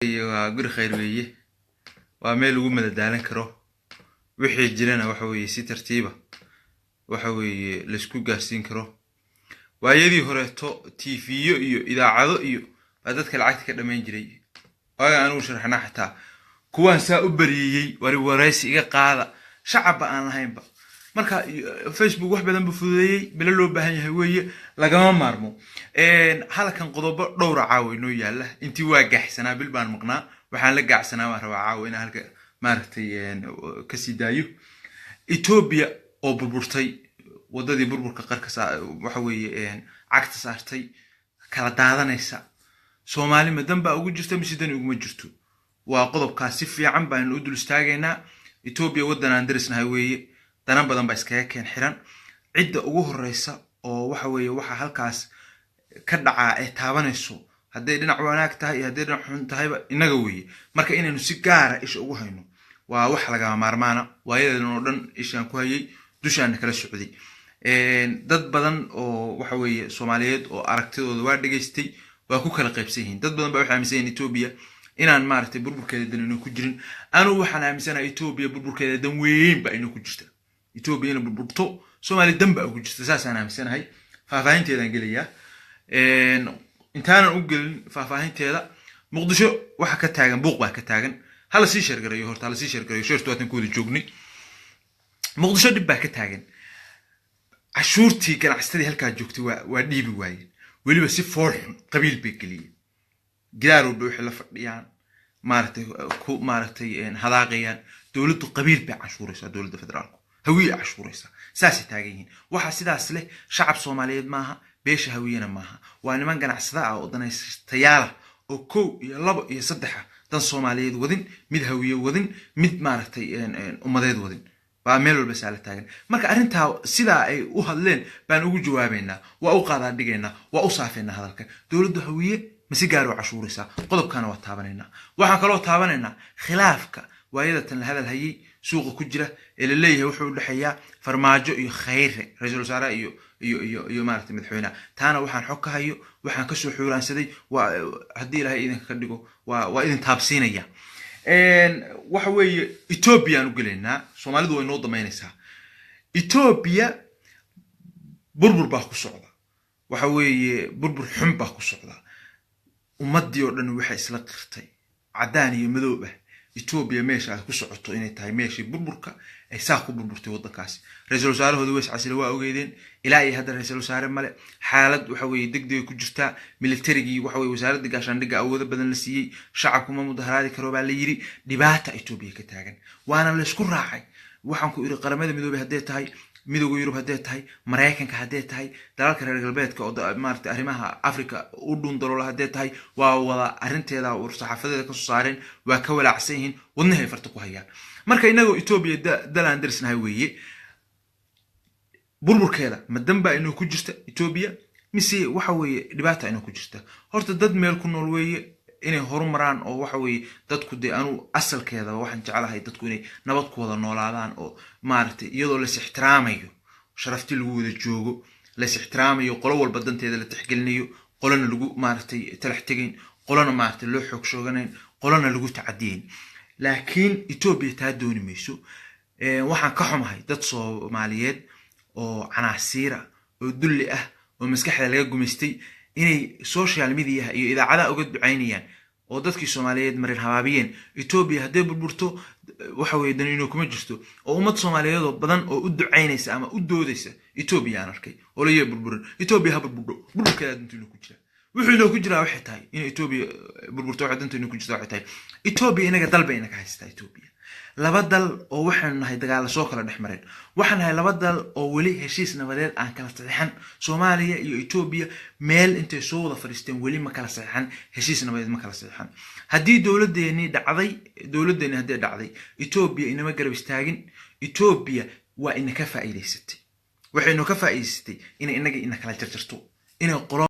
waa guri khayr weeye waa meel lagu madadaalan karo wixii jirana waxa weeye si tartiiba waxa weeye la isku gaarsiin karo waayadii horeeto TV iyo idaacado iyo dadka lacagta ka dhameyn jiray anigu sharaxna xataa kuwaan saa u bariyay waraysi iga qaada shacabba aan lahaynba marka Facebook wax badan buu fududeeyay bila loo baahan yahay weeye lagama maarmo halkan qodobo dhowr caawino yaala intii waa gaxsanaa bil baan maqnaa waxaan la gaxsanaa waan rabaa caawina halka maartay ka sidaayo Ethiopia oo burburtay wadadii burburka qarka waxa weeye cagta saartay kala daadanaysa Soomaali madan baa ugu jirta misidan ugu ma jirto waa qodobkaas si fiican baan u dul istaagaynaa Ethiopia wadan aan darisnahay weeye danan badan baa iskaga keen xiran cidda ugu horeysa oo waxa weeye waxa halkaas ka dhaca ee taabanayso haday dhinac wanaag tahay iyo haday dhinac xun tahay inaga weeye marka inaynu si gaar ah isha ugu hayno waa wax laga maarmaana waayadan oo dhan ishaan ku hayay dushaan kala socday dad badan oo waxa weeye Soomaaliyeed oo aragtidooda waa dhageystay waa ku kala qaybsan yihiin dad badan baa waxa aaminsan in Ethiopia inaan maartay burburkeeda dan inuu ku jirin anu waxaan aaminsanahay Ethiopia burburkeeda dan weyn baa inuu ku jirta Ethiopia inay burburto Soomaali dan baa ugu jirta saasaan aaminsanahay faahfaahinteedan geliyaa intaan u gelin faahfaahinteeda Muqdisho waxa ka taagan buuq baa ka taagan hala sii sheergareeyo horta hala sii sheergareeyo sheertu waatan ku wada joognay Muqdisho dib baa ka taagan cashuurtii ganacsatada halka joogtay waa dhiibi waayeen waliba si foorxun qabiil bay galiyeen gidaar oo wixii la fadhiyaan maartay hadaaqayaan dawladdu qabiil bay cashuuraysaa dawladda federaalku hawiye cashuuraysaa saasi taagan yihiin waxa sidaas leh shacab Soomaaliyeed maaha beesha hawiyana maaha waa niman ganacsada ah oo danaystayaal oo 1 iyo 2 iyo 3 dan Soomaaliyeed wadin mid hawiye wadin mid maartay umadeed wadin baa meel walba saala taagan marka arinta sida ay u hadleen baan ugu jawaabeynaa waa u qaada dhigeena waa u saafeena hadalka dawladdu hawiye masi gaar oo cashuuraysa qodobkana waa taabanayna waxaan kaloo taabanayna khilaafka waayadatan la hadal hayay suuqa ku jira ee la leeyahay wuxuu u dhaxeeyaa farmaajo iyo khayre ra'iisul wasaare iyo maartay madaxweynaha taana waxaan xog ka hayo waxaan ka soo xuuraansaday waa hadii Ilaahay idinka ka dhigo waa idin taabsiinaya waxa weeye Ethiopia aanu galeynaa Soomaalidu way noo dameynaysaa Ethiopia burbur baa ku socda waxa weeye burbur xun baa ku socda ummadii oo dhan waxa isla qirtay cadaan iyo madow ah Ethiopia meesha ku socoto inay tahay meeshii burburka ay saa ku burburtay wadankaas ra'iisul wasaarahooda way iscasile waa ogeedeen ilaa ay hadda ra'iisul wasaare male xaalad waxa weeye degdeg ku jirta military waxa weeye wasaaradda gaashaandhigga awood badan la siiyay shacabku ma mudaharaadi karo baa la yiri dhibaata Ethiopia ka taagan waana la isku raacay waxaan ku iri qaramada midoobay hadday tahay midowga Yurub hadday tahay Mareykanka hadday tahay dalalka reer galbeedka oo maartay arrimaha Afrika u dhun dalool hadday tahay waa wada arinteeda oo saxaafadeeda ka soo saareen waa ka walaacsan yihiin wadnahay farta ku hayaan marka inagu Ethiopia dalaan darisnahay weeye burburkeeda madanba inuu ku jirta Ethiopia mise waxa weeye dhibaata inuu ku jirta horta dad meel ku nool weeye inay horumaraan oo waxa weeye dadku anu asalkeeda waxaan jecelahay dadku inay nabad ku wada noolaadaan oo maartay iyadoo la ixtiraamayo sharaftii lagu wada joogo la ixtiraamayo qolo walba danteeda la tixgelinayo qolana lagu maartay talax tagayn qolana maartay loo xoog shooganayn qolana lagu tacadiyin laakiin Ethiopia taa dooni mayso waxaan ka xumahay dad Soomaaliyeed oo canaasiira oo dulli ah oo maskaxda laga gumeystay inay social media iyo idaacadaha uga ducaynayaan oo dadkii Soomaaliyeed marin habaabiyeen Ethiopia hadday burburto waxa weeye dan inuu kuma jirto oo ummad Soomaaliyeed oo badan oo u ducaynaysa ama u doodaysa Ethiopia aan arkay oo la yeey burburin Ethiopia ha burburkeeda intuu ku jira wuxuu ku jira waxa tahay in Ethiopia burburto waxa intuu ku jirto waxa tahay Ethiopia inaga dalba inaga haysta Ethiopia laba dal oo waxaan nahay dagaal soo kala dhexmareen waxaan nahay laba dal oo wali heshiis nabadeed aan kala saxan Soomaaliya iyo Ethiopia meel intay soo wada fariisteen wali ma kala saxan heshiis nabadeed ma kala saxan hadii dawladeeni hadii dhacday Ethiopia inama garab istaagin Ethiopia waa in ka faa'iideysatay waxaynu ka faa'iideysatay in inaga kala jarjarto inay qolo